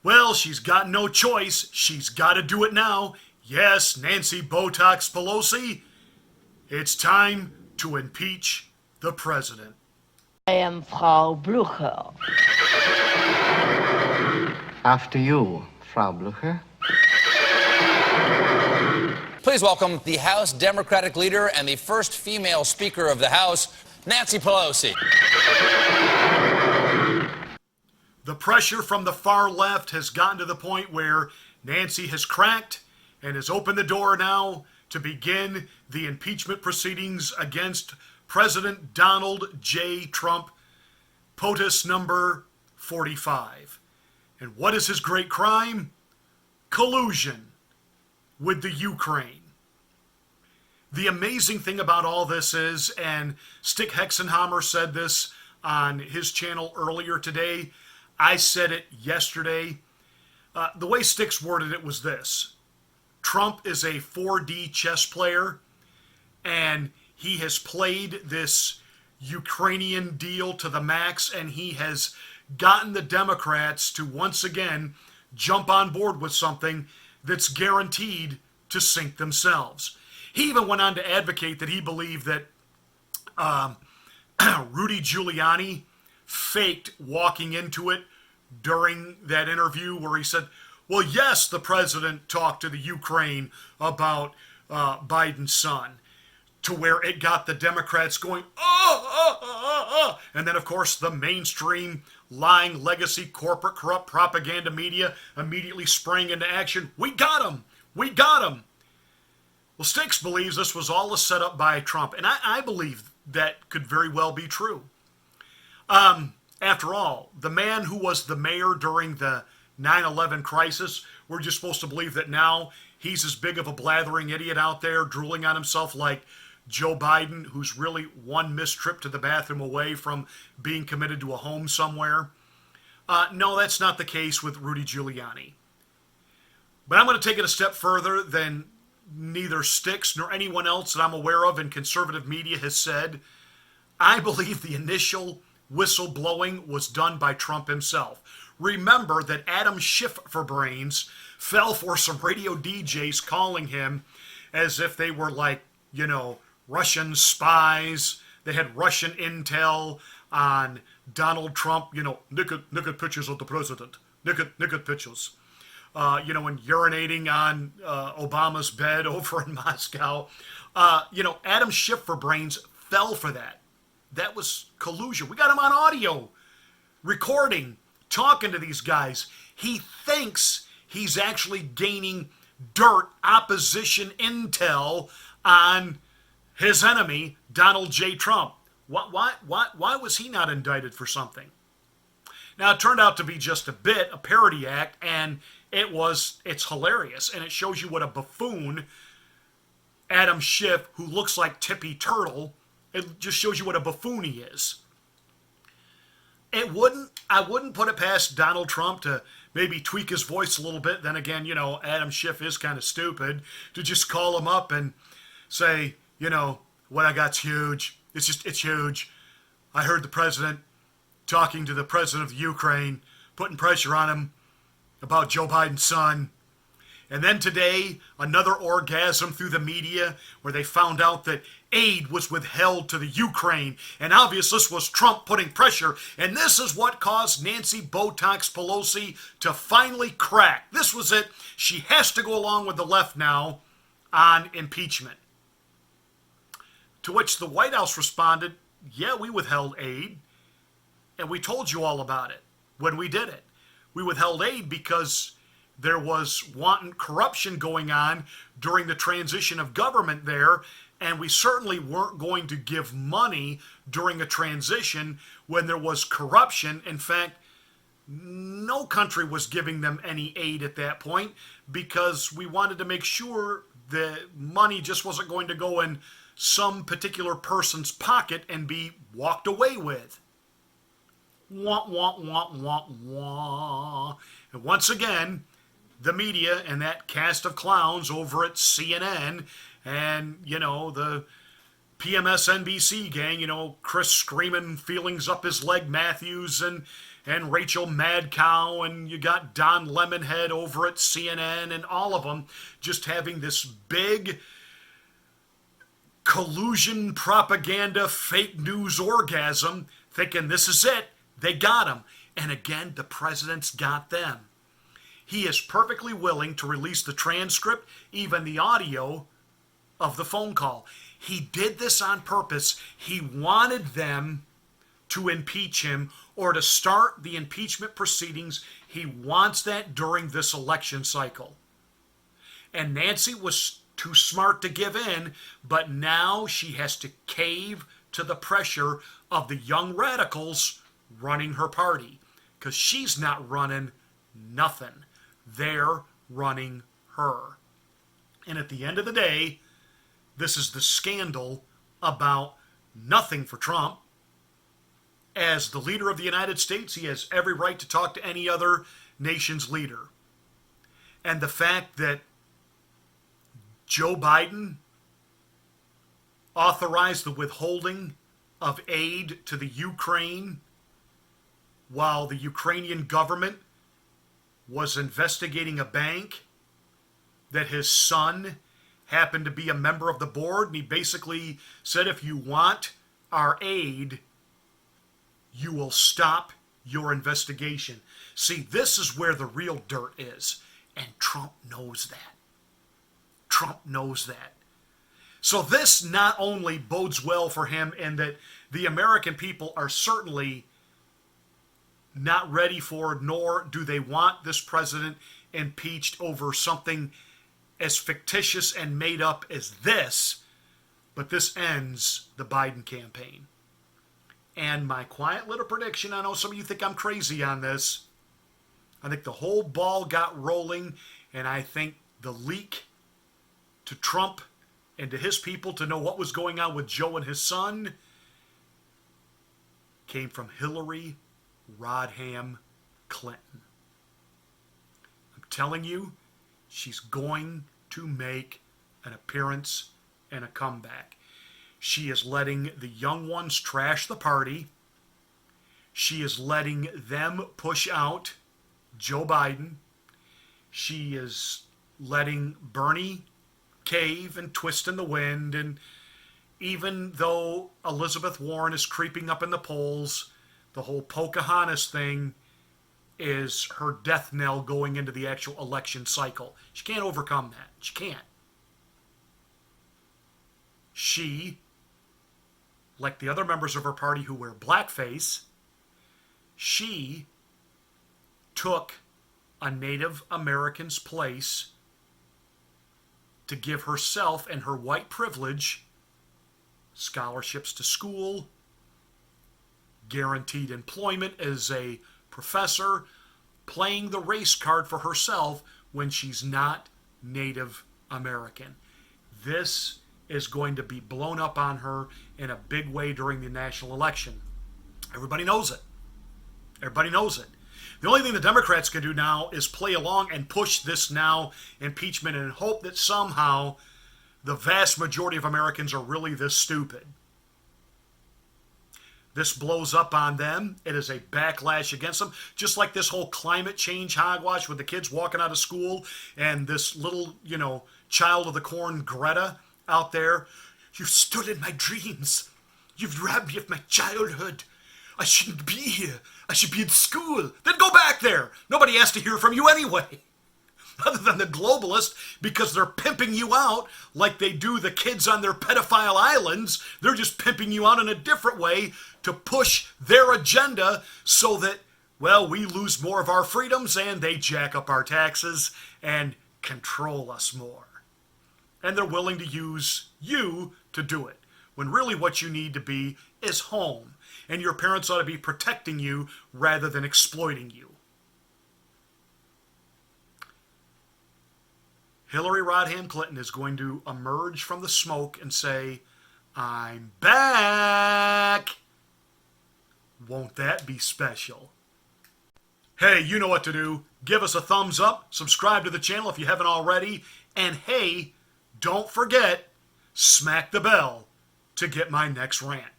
Well, she's got no choice. She's got to do it now. Yes, Nancy Botox Pelosi, it's time to impeach the president. I am Frau Blucher. After you, Frau Blucher. Please welcome the House Democratic leader and the first female Speaker of the House, Nancy Pelosi. The pressure from the far left has gotten to the point where Nancy has cracked and has opened the door now to begin the impeachment proceedings against President Donald J. Trump, POTUS number 45. And what is his great crime? Collusion with the Ukraine. The amazing thing about all this is, and Stick Hexenhammer said this on his channel earlier today, I said it yesterday. The way Sticks worded it was this: Trump is a 4D chess player, and he has played this Ukrainian deal to the max, and he has gotten the Democrats to once again jump on board with something that's guaranteed to sink themselves. He even went on to advocate that he believed that Rudy Giuliani faked walking into it during that interview where he said, well, yes, the president talked to the Ukraine about Biden's son, to where it got the Democrats going, and then, of course, the mainstream lying legacy corporate corrupt propaganda media immediately sprang into action. We got him. We got him. Well, Sticks believes this was all a setup by Trump, and I believe that could very well be true. After all, the man who was the mayor during the 9/11 crisis, we're just supposed to believe that now he's as big of a blathering idiot out there drooling on himself like Joe Biden, who's really one missed trip to the bathroom away from being committed to a home somewhere. No, that's not the case with Rudy Giuliani. But I'm going to take it a step further than neither Sticks nor anyone else that I'm aware of in conservative media has said. I believe the initial whistleblowing was done by Trump himself. Remember that Adam Schiff for brains fell for some radio DJs calling him as if they were like, Russian spies. They had Russian intel on Donald Trump, naked pictures of the president, naked pictures. And urinating on Obama's bed over in Moscow. Adam Schiff for brains fell for that. That was collusion. We got him on audio, recording, talking to these guys. He thinks he's actually gaining dirt, opposition intel on his enemy, Donald J. Trump. Why was he not indicted for something? Now, it turned out to be just a parody act, and it's hilarious, and it shows you what a buffoon Adam Schiff, who looks like Tippy Turtle, it just shows you what a buffoon he is. I wouldn't put it past Donald Trump to maybe tweak his voice a little bit. Then again, Adam Schiff is kind of stupid, to just call him up and say, what I got's huge. It's huge. I heard the president talking to the president of the Ukraine, putting pressure on him about Joe Biden's son. And then today, another orgasm through the media where they found out that aid was withheld to the Ukraine. And obviously this was Trump putting pressure. And this is what caused Nancy Botox Pelosi to finally crack. This was it. She has to go along with the left now on impeachment. To which the White House responded, yeah, we withheld aid. And we told you all about it when we did it. We withheld aid because there was wanton corruption going on during the transition of government there, and we certainly weren't going to give money during a transition when there was corruption. In fact, no country was giving them any aid at that point because we wanted to make sure the money just wasn't going to go in some particular person's pocket and be walked away with. Wah, wah, wah, wah, wah. And once again, the media and that cast of clowns over at CNN and, the PMSNBC gang, Chris screaming feelings up his leg Matthews and and Rachel Madcow, and you got Don Lemonhead over at CNN, and all of them just having this big collusion, propaganda, fake news orgasm, thinking this is it. They got him. And again, the president's got them. He is perfectly willing to release the transcript, even the audio of the phone call. He did this on purpose. He wanted them to impeach him or to start the impeachment proceedings. He wants that during this election cycle. And Nancy was too smart to give in, but now she has to cave to the pressure of the young radicals running her party, because she's not running nothing. They're running her. And at the end of the day, this is the scandal about nothing for Trump. As the leader of the United States, he has every right to talk to any other nation's leader. And the fact that Joe Biden authorized the withholding of aid to the Ukraine while the Ukrainian government was investigating a bank that his son happened to be a member of the board, and he basically said, if you want our aid, you will stop your investigation. See, this is where the real dirt is, and Trump knows that. Trump knows that. So this not only bodes well for him in that the American people are certainly not ready for, nor do they want this president impeached over something as fictitious and made up as this, but this ends the Biden campaign. And my quiet little prediction, I know some of you think I'm crazy on this, I think the whole ball got rolling, and I think the leak to Trump and to his people to know what was going on with Joe and his son came from Hillary Rodham Clinton. I'm telling you, she's going to make an appearance and a comeback. She is letting the young ones trash the party. She is letting them push out Joe Biden. She is letting Bernie cave and twist in the wind. And even though Elizabeth Warren is creeping up in the polls, the whole Pocahontas thing is her death knell going into the actual election cycle. She can't overcome that. She can't. She, like the other members of her party who wear blackface, she took a Native American's place to give herself and her white privilege scholarships to school, guaranteed employment as a professor, playing the race card for herself when she's not Native American. This is going to be blown up on her in a big way during the national election. Everybody knows it. Everybody knows it. The only thing the Democrats can do now is play along and push this now impeachment and hope that somehow the vast majority of Americans are really this stupid. This blows up on them. It is a backlash against them. Just like this whole climate change hogwash with the kids walking out of school and this little, child of the corn, Greta, out there. You've stolen my dreams. You've robbed me of my childhood. I shouldn't be here. I should be in school. Then go back there. Nobody has to hear from you anyway. Other than the globalists, because they're pimping you out like they do the kids on their pedophile islands. They're just pimping you out in a different way to push their agenda so that, we lose more of our freedoms and they jack up our taxes and control us more. And they're willing to use you to do it, when really what you need to be is home. And your parents ought to be protecting you rather than exploiting you. Hillary Rodham Clinton is going to emerge from the smoke and say, I'm back. Won't that be special? Hey, you know what to do. Give us a thumbs up, subscribe to the channel if you haven't already, and hey, don't forget, smack the bell to get my next rant.